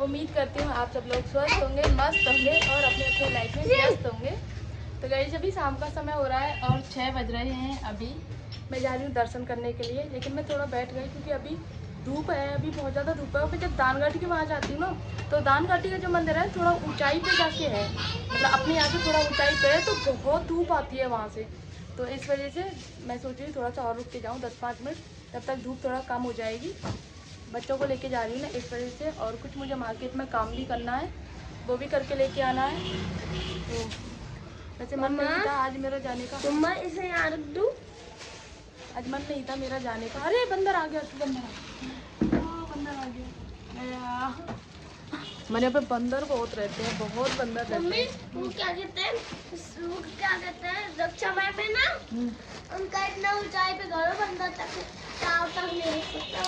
उम्मीद करती हूँ आप सब लोग स्वस्थ होंगे, मस्त होंगे और अपने अपने लाइफ में व्यस्त होंगे। तो गाइस अभी शाम का समय हो रहा है और 6 बज रहे हैं। अभी मैं जा रही हूँ दर्शन करने के लिए, लेकिन मैं थोड़ा बैठ गई क्योंकि अभी धूप है, अभी बहुत ज़्यादा धूप है। और मैं जब दान घाटी के वहाँ जाती हूँ ना, तो दान घाटी का जो मंदिर है थोड़ा ऊंचाई पे जाके है, मतलब अपने यहाँ से थोड़ा ऊंचाई पे है, तो बहुत धूप आती है वहाँ से। तो इस वजह से मैं सोच रही हूँ थोड़ा सा और रुक के जाऊँ 10-5 मिनट, तब तक धूप थोड़ा कम हो जाएगी। बच्चों को लेके जा रही हूँ ना, इस वजह से। और कुछ मुझे मार्केट में काम भी करना है, वो भी करके लेके आना है। तो वैसे मन नहीं था आज मेरा जाने का। मम्मा इसे यहाँ रख दूँ? आज मन नहीं था मेरा जाने का। अरे बंदर आ गया, बंदर आ गया। मेरे यहाँ पे बंदर बहुत रहते हैं, बहुत बंदर रहते हैं। वो क्या कहते हैं, रक्षा में ना उनका इतना ऊंचाई पे घर बंदर तक नहीं सकता।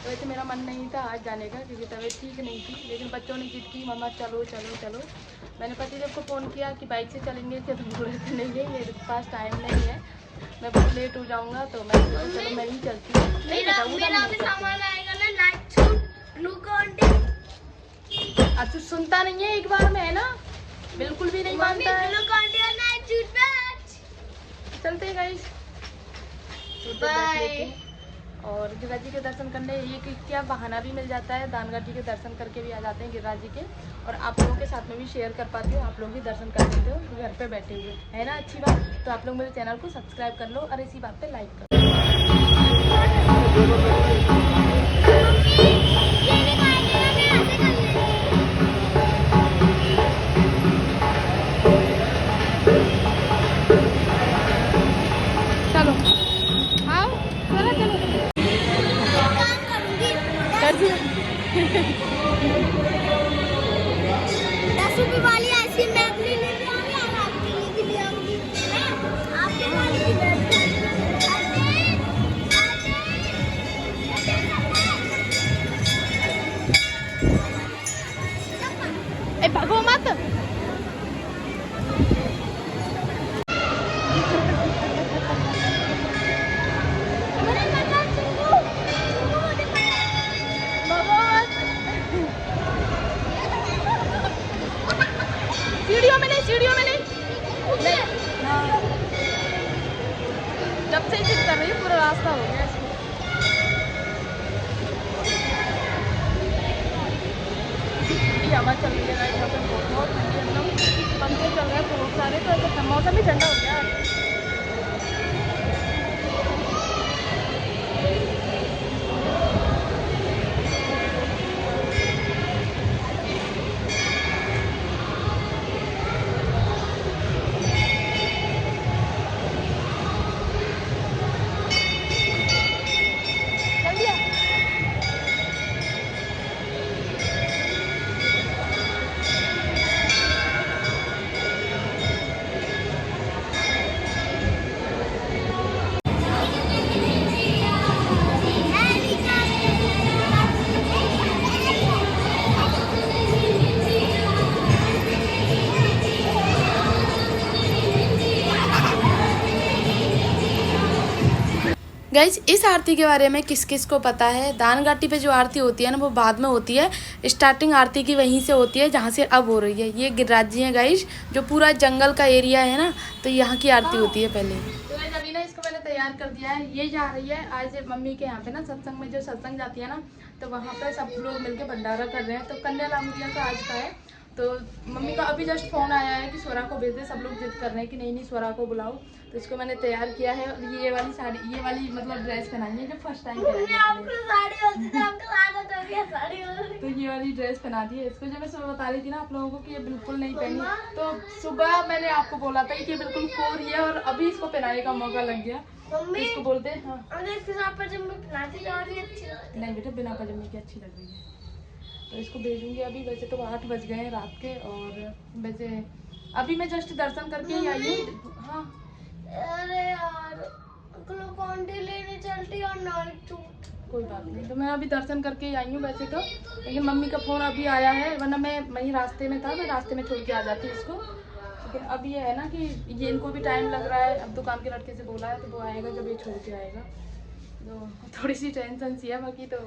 वैसे मेरा मन नहीं था आज जाने का क्योंकि तबीयत ठीक नहीं थी, लेकिन बच्चों ने जिद की मम्मा चलो चलो चलो। मैंने पतिदेव को फ़ोन किया कि बाइक से चलेंगे क्या, तुम बोले थे नहीं नहीं मेरे पास टाइम नहीं है, मैं बहुत लेट हो जाऊंगा। तो मैं चलो मैं ही चलती हूँ। मेरा भी सामान आएगा ना, नाइट सूट, ग्लूकोन डी। अब तो सुनता नहीं है एक बार में, है ना, बिल्कुल भी नहीं मानता है। ग्लूकोन डी और नाइट सूट बैच। चलते हैं गाइस, बाय। और गिरिराज जी के दर्शन करने ये कि क्या बहाना भी मिल जाता है, दानगढ़ जी के दर्शन करके भी आ जाते हैं गिरिराज जी के, और आप लोगों के साथ में भी शेयर कर पाती हूँ, आप लोग भी दर्शन कर सकते हो घर पे बैठे हुए, है ना। अच्छी बात। तो आप लोग मेरे चैनल को सब्सक्राइब कर लो और इसी बात पे लाइक कर लो। चलो आओ, चलो चलो ₹10 वाली आइसक्रीम मैं अपने लिए ले आऊंगी और आपके लिए भी ले आऊंगी। आपके वाली भी ले ए भागो मत। सीढ़ियों में नहीं हाँ। जब से जिद कर रही है पूरा रास्ता हो गया इसको। हवा चल रही है, यहाँ पे बहुत ठंडी, एकदम पंखे चल रहे हैं बहुत सारे, तो ऐसा मौसम भी ठंडा हो गया है। गाइज इस आरती के बारे में किस किस को पता है? दान घाटी पे जो आरती होती है ना वो बाद में होती है, स्टार्टिंग आरती की वहीं से होती है जहाँ से अब हो रही है। ये गिरिराज जी हैं गाइज, जो पूरा जंगल का एरिया है ना, तो यहाँ की आरती होती है पहले। तो गाइज अभी ना इसको मैंने तैयार कर दिया है, ये जा रही है आज मम्मी के यहाँ पे ना सत्संग में, जो सत्संग जाती है ना, तो वहाँ पे सब लोग मिलके भंडारा कर रहे हैं। तो कन्या लामुड़िया का आज का है, तो मम्मी का अभी जस्ट फोन आया है कि स्वरा को भेज दे, सब लोग जिद कर रहे हैं कि नहीं नहीं स्वरा को बुलाओ। तो इसको मैंने तैयार किया है, और ये वाली साड़ी, ये वाली मतलब ड्रेस पहनानी है जो फर्स्ट टाइम पहनी है, तो ये वाली ड्रेस पहना दी है इसको। जो मैं सुबह बता रही थी ना आप लोगों को कि ये बिल्कुल नहीं पहनी, तो सुबह मैंने आपको बोला था कि ये बिल्कुल कोरी है, और अभी इसको पहनाने का मौका लग गया। तो इसको बोलते हैं हाँ। नहीं बेटा, बिना पजामे की अच्छी लग रही है, तो इसको भेजूंगी अभी। वैसे तो 8 बज गए हैं रात के, और वैसे अभी मैं जस्ट दर्शन करके ही आई हूँ। हाँ अरे यार, ग्लूकोन डी लेने चलती और नाइट सूट। कोई बात नहीं, तो मैं अभी दर्शन करके ही आई हूँ वैसे तो, लेकिन मम्मी का फ़ोन अभी आया है, वरना मैं वहीं रास्ते में था, मैं रास्ते में छोड़ के आ जाती इसको। लेकिन अब ये है ना कि ये इनको भी टाइम लग रहा है, अब दुकान के लड़के से बोला है तो वो आएगा जब ये छोड़ के आएगा, तो थोड़ी सी टेंशन सी है बाकी तो।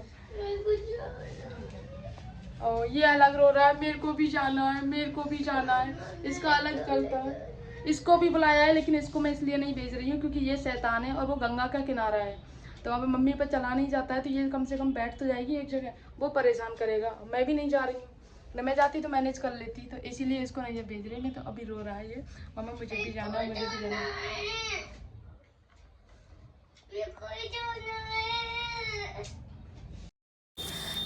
और ये अलग रो रहा है, मेरे को भी जाना है, मेरे को भी जाना है। इसका अलग चलता है। इसको भी बुलाया है, लेकिन इसको मैं इसलिए नहीं भेज रही हूँ क्योंकि ये शैतान है और वो गंगा का किनारा है, तो वहाँ पे मम्मी पर चला नहीं जाता है, तो ये कम से कम बैठ तो जाएगी एक जगह, वो परेशान करेगा। मैं भी नहीं जा रही हूँ, न मैं जाती तो मैनेज कर लेती, तो इसीलिए इसको नहीं भेज रही। नहीं तो अभी रो रहा है ये, मम्मा मुझे भी जाना है, मुझे भी जाना है।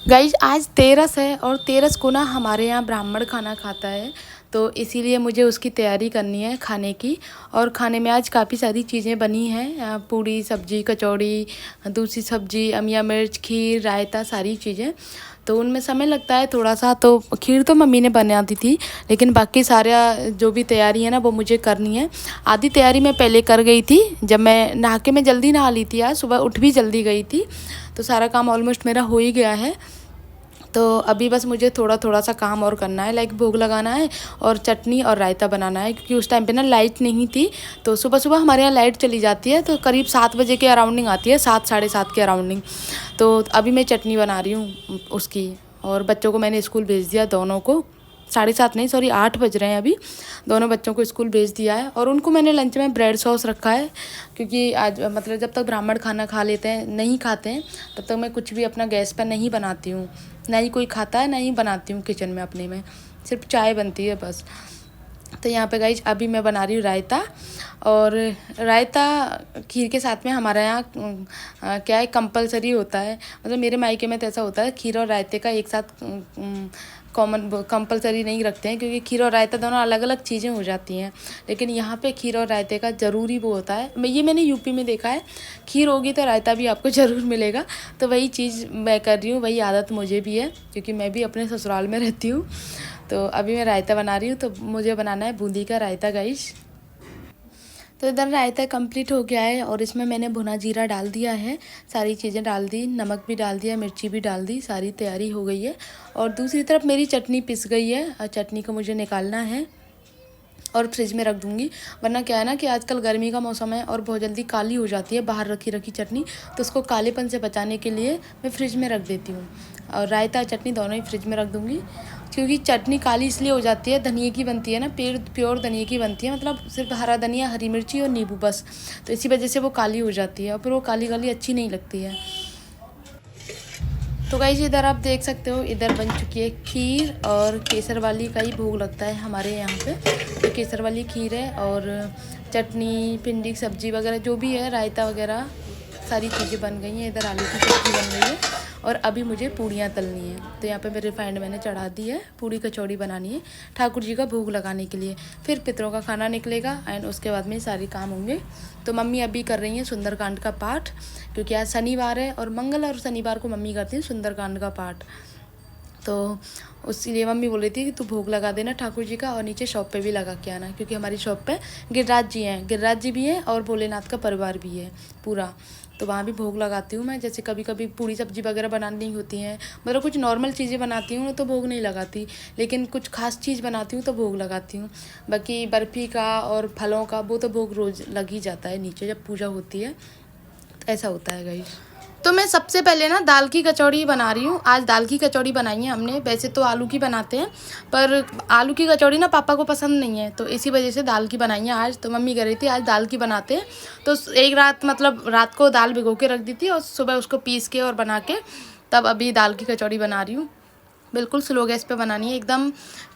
गाइज आज 13 है और 13 को ना हमारे यहाँ ब्राह्मण खाना खाता है, तो इसीलिए मुझे उसकी तैयारी करनी है खाने की। और खाने में आज काफ़ी सारी चीज़ें बनी हैं, पूड़ी सब्जी कचौड़ी, दूसरी सब्जी, अमिया मिर्च, खीर, रायता, सारी चीज़ें। तो उनमें समय लगता है थोड़ा सा, तो खीर तो मम्मी ने बना दी थी, लेकिन बाकी सारा जो भी तैयारी है ना वो मुझे करनी है। आधी तैयारी मैं पहले कर गई थी, जब मैं नहा के मैं जल्दी नहा ली थी, आज सुबह उठ भी जल्दी गई थी, तो सारा काम ऑलमोस्ट मेरा हो ही गया है। तो अभी बस मुझे थोड़ा थोड़ा सा काम और करना है, लाइक भोग लगाना है और चटनी और रायता बनाना है, क्योंकि उस टाइम पे ना लाइट नहीं थी। तो सुबह सुबह हमारे यहाँ लाइट चली जाती है, तो करीब 7 बजे के अराउंडिंग आती है, 7 साढ़े 7 के अराउंडिंग। तो अभी मैं चटनी बना रही हूँ उसकी, और बच्चों को मैंने स्कूल भेज दिया, दोनों को। 7:30 नहीं, सॉरी 8 बज रहे हैं अभी। दोनों बच्चों को स्कूल भेज दिया है, और उनको मैंने लंच में ब्रेड सॉस रखा है, क्योंकि आज मतलब जब तक ब्राह्मण खाना खा लेते हैं, नहीं खाते हैं, तब तक मैं कुछ भी अपना गैस पर नहीं बनाती हूँ। ना ही कोई खाता है, ना ही बनाती हूँ किचन में अपने में, सिर्फ चाय बनती है बस। तो यहाँ पे गाइज अभी मैं बना रही हूँ रायता, और रायता खीर के साथ में हमारे यहाँ क्या है, कंपलसरी होता है। मतलब मेरे मायके में तो ऐसा होता है, खीर और रायते का एक साथ कॉमन कंपलसरी नहीं रखते हैं, क्योंकि खीर और रायता दोनों अलग अलग चीज़ें हो जाती हैं। लेकिन यहाँ पे खीर और रायते का ज़रूरी वो होता है, मैंने यूपी में देखा है, खीर होगी तो रायता भी आपको ज़रूर मिलेगा। तो वही चीज़ मैं कर रही हूँ, वही आदत मुझे भी है, क्योंकि मैं भी अपने ससुराल में रहती हूँ। तो अभी मैं रायता बना रही हूँ, तो मुझे बनाना है बूंदी का रायता गाइस। तो इधर रायता कंप्लीट हो गया है, और इसमें मैंने भुना जीरा डाल दिया है, सारी चीज़ें डाल दी, नमक भी डाल दिया, मिर्ची भी डाल दी, सारी तैयारी हो गई है। और दूसरी तरफ मेरी चटनी पिस गई है, और चटनी को मुझे निकालना है और फ्रिज में रख दूँगी। वरना क्या है ना कि आजकल गर्मी का मौसम है और बहुत जल्दी काली हो जाती है बाहर रखी रखी चटनी, तो उसको कालेपन से बचाने के लिए मैं फ्रिज में रख देती हूँ। और रायता चटनी दोनों ही फ्रिज में रख दूँगी, क्योंकि चटनी काली इसलिए हो जाती है, धनिए की बनती है ना, प्योर धनिए की बनती है, मतलब सिर्फ हरा धनिया, हरी मिर्ची और नींबू बस, तो इसी वजह से वो काली हो जाती है, और फिर वो काली काली अच्छी नहीं लगती है। तो गाइस इधर आप देख सकते हो, इधर बन चुकी है खीर, और केसर वाली का ही भोग लगता है हमारे यहाँ पे, तो केसर वाली खीर है, और चटनी, भिंडी की सब्जी वगैरह जो भी है, रायता वगैरह सारी चीज़ें बन गई हैं। इधर आलू की सब्ज़ी बन गई है, और अभी मुझे पूड़ियाँ तलनी है। तो यहाँ पे मैं रिफाइंड मैंने चढ़ा दी है, पूड़ी कचौड़ी बनानी है ठाकुर जी का भोग लगाने के लिए, फिर पितरों का खाना निकलेगा, एंड उसके बाद में सारे काम होंगे। तो मम्मी अभी कर रही हैं सुंदरकांड का पाठ, क्योंकि आज शनिवार है, और मंगल और शनिवार को मम्मी करती हैं सुंदरकांड का पाठ। तो उसीलिए मम्मी बोल रही थी कि तू भोग लगा देना ठाकुर जी का, और नीचे शॉप पे भी लगा के आना, क्योंकि हमारी शॉप पे गिरिराज जी हैं, गिरिराज जी भी हैं, और भोलेनाथ का परिवार भी है पूरा, तो वहाँ भी भोग लगाती हूँ मैं। जैसे कभी कभी पूड़ी सब्जी वगैरह बनानी होती हैं, मतलब कुछ नॉर्मल चीज़ें बनाती हूँ तो भोग नहीं लगाती, लेकिन कुछ खास चीज़ बनाती हूँ तो भोग लगाती हूँ। बाकी बर्फ़ी का और फलों का वो तो भोग रोज़ लग ही जाता है नीचे जब पूजा होती है, तो ऐसा होता है गाइस। तो मैं सबसे पहले ना दाल की कचौड़ी बना रही हूँ। आज दाल की कचौड़ी बनाई है हमने, वैसे तो आलू की बनाते हैं, पर आलू की कचौड़ी ना पापा को पसंद नहीं है, तो इसी वजह से दाल की बनाई है आज। तो मम्मी कह रही थी आज दाल की बनाते हैं, तो एक रात मतलब रात को दाल भिगो के रख दी थी, और सुबह उसको पीस के और बना के तब अभी दाल की कचौड़ी बना रही हूँ। बिल्कुल स्लो गैस पे बनानी है, एकदम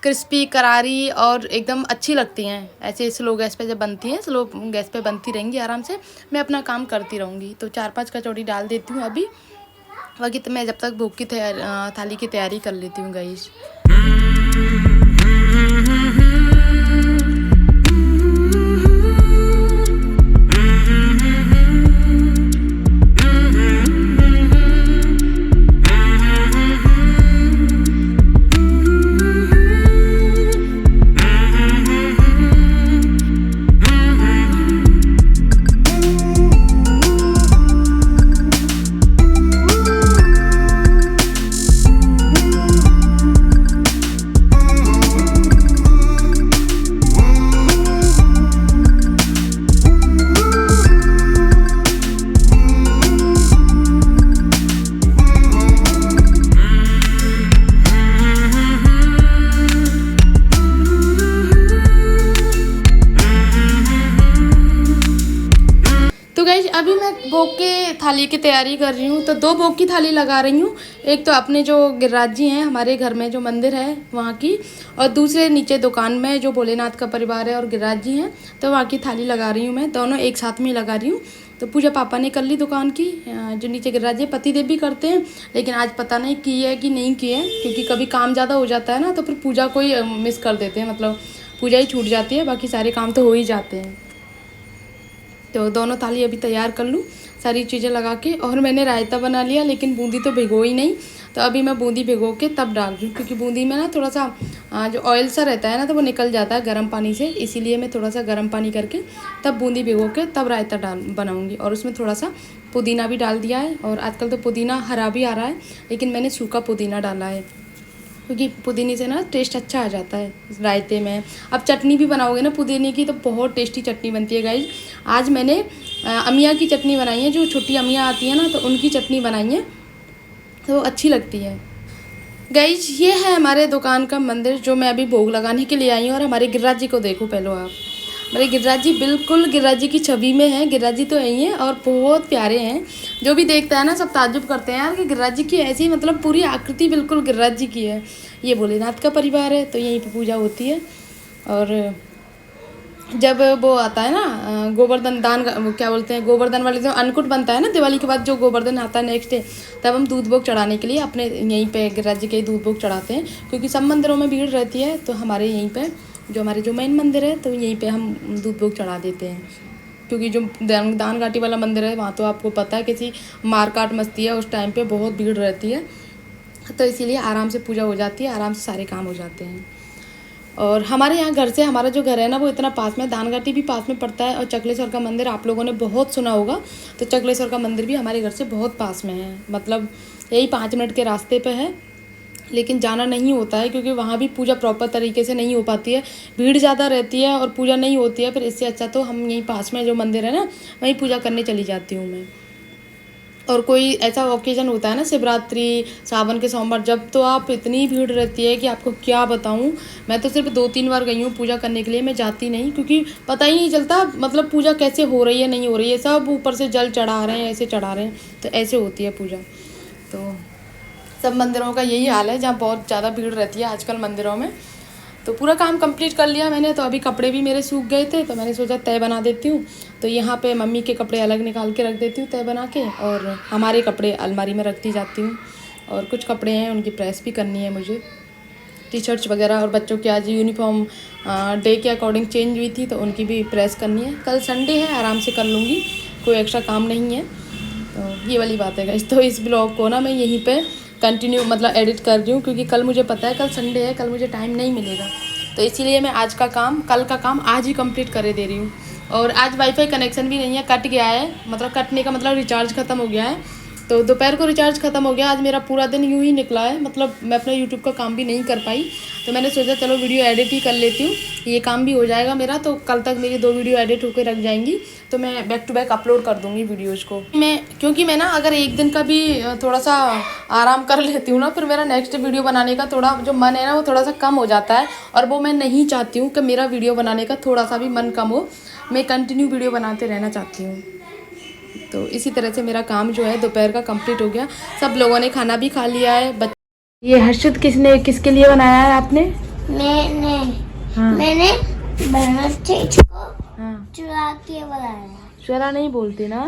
क्रिस्पी करारी और एकदम अच्छी लगती हैं ऐसे स्लो गैस पे जब बनती हैं। स्लो गैस पे बनती रहेंगी आराम से, मैं अपना काम करती रहूँगी। तो 4-5 कचौड़ी डाल देती हूँ अभी, बाकी तो मैं जब तक भोग की थाली की तैयारी कर लेती हूँ गाइस। थाली की तैयारी कर रही हूँ। तो 2 भोग की थाली लगा रही हूँ। एक तो अपने जो गिरिराज जी हैं हमारे घर में जो मंदिर है वहाँ की, और दूसरे नीचे दुकान में जो भोलेनाथ का परिवार है और गिरिराज जी हैं तो वहाँ की थाली लगा रही हूँ मैं। दोनों एक साथ में लगा रही हूँ। तो पूजा पापा ने कर ली दुकान की, जो नीचे गिरिराज जी पतिदेव भी करते हैं, लेकिन आज पता नहीं की है कि नहीं की है, क्योंकि कभी काम ज़्यादा हो जाता है ना तो फिर पूजा को ही मिस कर देते हैं, मतलब पूजा ही छूट जाती है, बाकी सारे काम तो हो ही जाते हैं। तो दोनों थाली अभी तैयार कर लूँ सारी चीज़ें लगा के। और मैंने रायता बना लिया, लेकिन बूंदी तो भिगो ही नहीं, तो अभी मैं बूंदी भिगो के तब डाल रही हूँ, क्योंकि बूंदी में ना थोड़ा सा जो ऑयल सा रहता है ना तो वो निकल जाता है गर्म पानी से, इसीलिए मैं थोड़ा सा गर्म पानी करके तब बूंदी भिगो के तब रायता बनाऊँगी। और उसमें थोड़ा सा पुदीना भी डाल दिया है, और आजकल तो पुदीना हरा भी आ रहा है, लेकिन मैंने सूखा पुदीना डाला है, क्योंकि पुदीने से ना टेस्ट अच्छा आ जाता है रायते में। अब चटनी भी बनाओगे ना पुदीने की तो बहुत टेस्टी चटनी बनती है गाइज। आज मैंने अमिया की चटनी बनाई है, जो छोटी अमिया आती है ना तो उनकी चटनी बनाई है, तो अच्छी लगती है। गाइज ये है हमारे दुकान का मंदिर जो मैं अभी भोग लगाने के लिए आई हूँ। और हमारे गिरिराज जी को देखो पहले आप, हमारे गिरिराज जी बिल्कुल गिरिराज जी की छवि में हैं। गिरिराज जी तो यही हैं और बहुत प्यारे हैं, जो भी देखता है ना सब ताज्जुब करते हैं यार कि गिरिराज जी की ऐसी मतलब पूरी आकृति बिल्कुल गिरिराज जी की है। ये भोलेनाथ का परिवार है तो यहीं पे पूजा होती है। और जब वो आता है ना गोवर्धन दान, क्या बोलते हैं, गोवर्धन वाले जो अन्नकूट बनता है ना दिवाली के बाद, जो गोवर्धन आता है नेक्स्ट डे, तब हम दूध भोग चढ़ाने के लिए अपने यहीं पे गिरिराज जी के दूध भोग चढ़ाते हैं, क्योंकि सब मंदिरों में भीड़ रहती है। तो हमारे यहीं पे जो मेन मंदिर है तो यहीं पे हम दूध भोग चढ़ा देते हैं, क्योंकि जो दान घाटी वाला मंदिर है वहाँ तो आपको पता है कैसी मारकाट मस्ती है, उस टाइम पे बहुत भीड़ रहती है, तो इसीलिए आराम से पूजा हो जाती है, आराम से सारे काम हो जाते हैं। और हमारे यहाँ घर से हमारा जो घर है ना वो इतना पास में, दान घाटी भी पास में पड़ता है, और चकलेश्वर का मंदिर आप लोगों ने बहुत सुना होगा, तो चकलेश्वर का मंदिर भी हमारे घर से बहुत पास में है, मतलब यही 5 मिनट के रास्ते पे है। लेकिन जाना नहीं होता है क्योंकि वहाँ भी पूजा प्रॉपर तरीके से नहीं हो पाती है, भीड़ ज़्यादा रहती है और पूजा नहीं होती है। फिर इससे अच्छा तो हम यहीं पास में जो मंदिर है ना वहीं पूजा करने चली जाती हूँ मैं। और कोई ऐसा ओकेजन होता है ना, शिवरात्रि, सावन के सोमवार, जब तो आप इतनी भीड़ रहती है कि आपको क्या बताऊं। मैं तो सिर्फ 2-3 बार गई हूँ पूजा करने के लिए, मैं जाती नहीं, क्योंकि पता ही नहीं चलता मतलब पूजा कैसे हो रही है नहीं हो रही है, सब ऊपर से जल चढ़ा रहे हैं, ऐसे चढ़ा रहे हैं, तो ऐसे होती है पूजा। तो सब मंदिरों का यही हाल है जहाँ बहुत ज़्यादा भीड़ रहती है आजकल मंदिरों में। तो पूरा काम कंप्लीट कर लिया मैंने, तो अभी कपड़े भी मेरे सूख गए थे, तो मैंने सोचा तय बना देती हूँ। तो यहाँ पे मम्मी के कपड़े अलग निकाल के रख देती हूँ तय बना के, और हमारे कपड़े अलमारी में रखती जाती हूँ। और कुछ कपड़े हैं उनकी प्रेस भी करनी है मुझे, टी शर्ट्स वगैरह, और बच्चों की आज यूनिफॉर्म डे के अकॉर्डिंग चेंज हुई थी तो उनकी भी प्रेस करनी है। कल संडे है, आराम से कर लूँगी, कोई एक्स्ट्रा काम नहीं है। तो ये वाली बात है गाइस। तो इस ब्लॉग को ना मैं यहीं पे कंटिन्यू मतलब एडिट कर रही हूँ, क्योंकि कल मुझे पता है कल संडे है, कल मुझे टाइम नहीं मिलेगा, तो इसीलिए मैं आज का काम, कल का काम आज ही कंप्लीट करे दे रही हूँ। और आज वाईफाई कनेक्शन भी नहीं है, कट गया है, मतलब कटने का मतलब रिचार्ज ख़त्म हो गया है, तो दोपहर को रिचार्ज ख़त्म हो गया। आज मेरा पूरा दिन यूँ ही निकला है, मतलब मैं अपना यूट्यूब का काम भी नहीं कर पाई, तो मैंने सोचा चलो वीडियो एडिट ही कर लेती हूँ, ये काम भी हो जाएगा मेरा, तो कल तक मेरी 2 वीडियो एडिट होकर रख जाएंगी, तो मैं बैक टू बैक अपलोड कर दूँगी वीडियोज़ को। क्योंकि मैं ना अगर एक दिन का भी थोड़ा सा आराम कर लेती हूँ ना, फिर मेरा नेक्स्ट वीडियो बनाने का थोड़ा जो मन है ना वो थोड़ा सा कम हो जाता है, और वो मैं नहीं चाहती हूँ कि मेरा वीडियो बनाने का थोड़ा सा भी मन कम हो, मैं कंटिन्यू वीडियो बनाते रहना चाहती हूँ। तो इसी तरह से मेरा काम जो है दोपहर का कंप्लीट हो गया, सब लोगों ने खाना भी खा लिया है। ये हर्षित किसके लिए बनाया है आपने? मैंने चीज को चुरा के बनाया। स्वरा नहीं बोलते ना,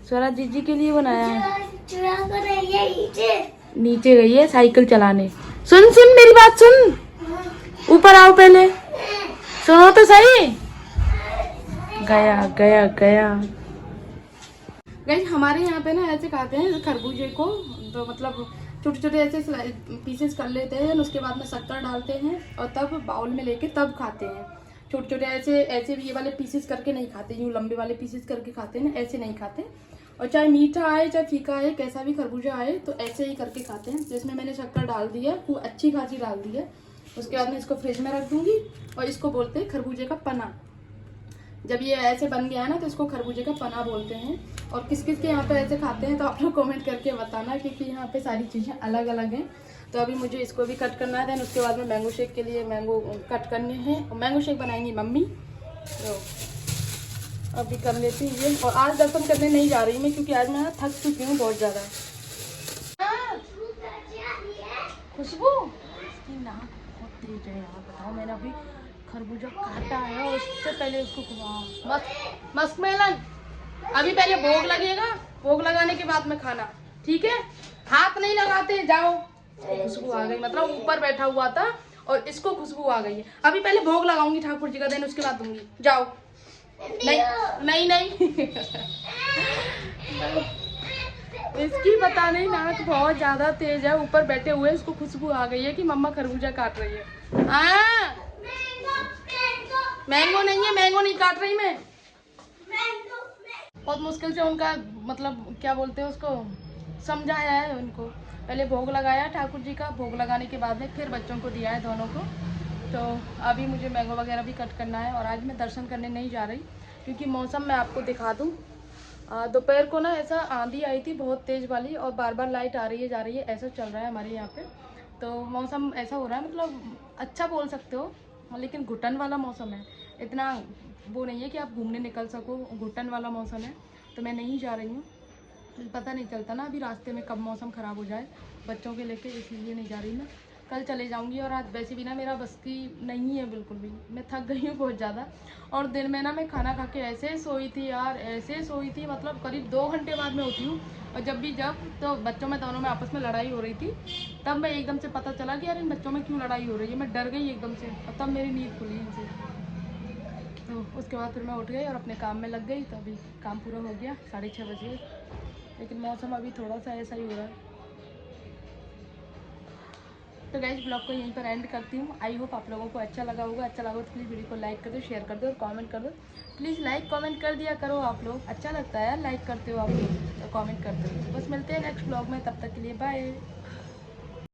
स्वरा जीजी के लिए बनाया है। चुरा कर रही है नीचे गई है साइकिल चलाने। सुन मेरी बात सुन, ऊपर आओ पहले, सुनो तो सही। गया गाइस हमारे यहाँ पे ना ऐसे खाते हैं खरबूजे को, तो मतलब छोटे छोटे ऐसे पीसेस कर लेते हैं, उसके बाद में शक्कर डालते हैं और तब बाउल में लेके तब खाते हैं। छोटे छोटे ऐसे ये वाले पीसेस करके नहीं खाते, यूँ लंबे वाले पीसेस करके खाते हैं ना, ऐसे नहीं खाते। और चाहे मीठा आए चाहे फीका आए, कैसा भी खरबूजा आए तो ऐसे ही करके खाते हैं। जिसमें मैंने शक्कर डाल दी है, वो अच्छी खासी डाल दी है। उसके बाद मैं इसको फ्रिज में रख दूँगी, और इसको बोलते हैं खरबूजे का पना। जब ये ऐसे बन गया है ना तो इसको खरबूजे का पना बोलते हैं। और किस किस के यहाँ पे ऐसे खाते हैं तो आप लोग कमेंट करके बताना, क्योंकि यहाँ पे सारी चीज़ें अलग अलग हैं। तो अभी मुझे इसको भी कट करना है, देन उसके बाद में मैंगो शेक के लिए मैंगो कट करने हैं, और मैंगो शेक बनाएंगी मम्मी। तो अभी कर लेती हूँ ये। और आज दर्शन करने नहीं जा रही मैं, क्योंकि आज मैं थक चुकी हूँ बहुत ज़्यादा। खुशबू, इसकी नाक बहुत तेज है यार। बताओ, मैंने अभी खरबूजा काटा है और उससे पहले उसको मस्क मस्क मेलन अभी पहले भोग लगेगा, भोग लगाने के बाद में खाना, ठीक है? हाथ नहीं लगाते, जाओ। खुशबू आ गई, मतलब ऊपर बैठा हुआ था और इसको खुशबू आ गई है। अभी पहले भोग लगाऊंगी ठाकुर जी का, दिन उसके बाद दूंगी, जाओ। नहीं नहीं नहीं इसकी पता नहीं नाक बहुत ज्यादा तेज है, ऊपर बैठे हुए इसको खुशबू आ गई है कि मम्मा खरबूजा काट रही है। मैंगो नहीं है, मैंगो नहीं काट रही मैं। बहुत मुश्किल से उनका मतलब क्या बोलते हैं उसको समझाया है उनको। पहले भोग लगाया ठाकुर जी का, भोग लगाने के बाद में फिर बच्चों को दिया है दोनों को। तो अभी मुझे मैंगो वगैरह भी कट करना है। और आज मैं दर्शन करने नहीं जा रही, क्योंकि मौसम मैं आपको दिखा दूँ। दोपहर को ना ऐसा आंधी आई थी बहुत तेज़ वाली, और बार बार लाइट आ रही है जा रही है, ऐसा चल रहा है हमारे यहाँ पे। तो मौसम ऐसा हो रहा है, मतलब अच्छा बोल सकते हो, लेकिन घुटन वाला मौसम है। इतना वो नहीं है कि आप घूमने निकल सको, घुटन वाला मौसम है। तो मैं नहीं जा रही हूँ, पता नहीं चलता ना अभी रास्ते में कब मौसम ख़राब हो जाए बच्चों के लेके, इसलिए नहीं जा रही मैं। कल चले जाऊंगी। और आज वैसे भी ना मेरा बस की नहीं है बिल्कुल भी, मैं थक गई हूँ बहुत ज़्यादा। और दिन में ना मैं खाना खा के ऐसे सोई थी यार, ऐसे सोई थी, मतलब करीब 2 घंटे बाद में उठी हूँ। और जब तो बच्चों में दोनों में आपस में लड़ाई हो रही थी, तब मैं एकदम से पता चला कि यार इन बच्चों में क्यों लड़ाई हो रही है। मैं डर गई एकदम से, और तब मेरी नींद खुली इनसे। तो उसके बाद फिर मैं उठ गई और अपने काम में लग गई। तो अभी काम पूरा हो गया, 6:30 बजे। लेकिन मौसम अभी थोड़ा सा ऐसा ही हो रहा है। तो गाइस ब्लॉग को यहीं पर एंड करती हूँ। आई होप आप लोगों को अच्छा लगा होगा। अच्छा लगा तो प्लीज़ वीडियो को लाइक कर दो, शेयर कर दो और कमेंट कर दो। प्लीज़ लाइक कमेंट कर दिया करो आप लोग, अच्छा लगता है यार लाइक करते हो आप लोग, तो कमेंट करते हो। बस मिलते हैं नेक्स्ट ब्लॉग में, तब तक के लिए बाय।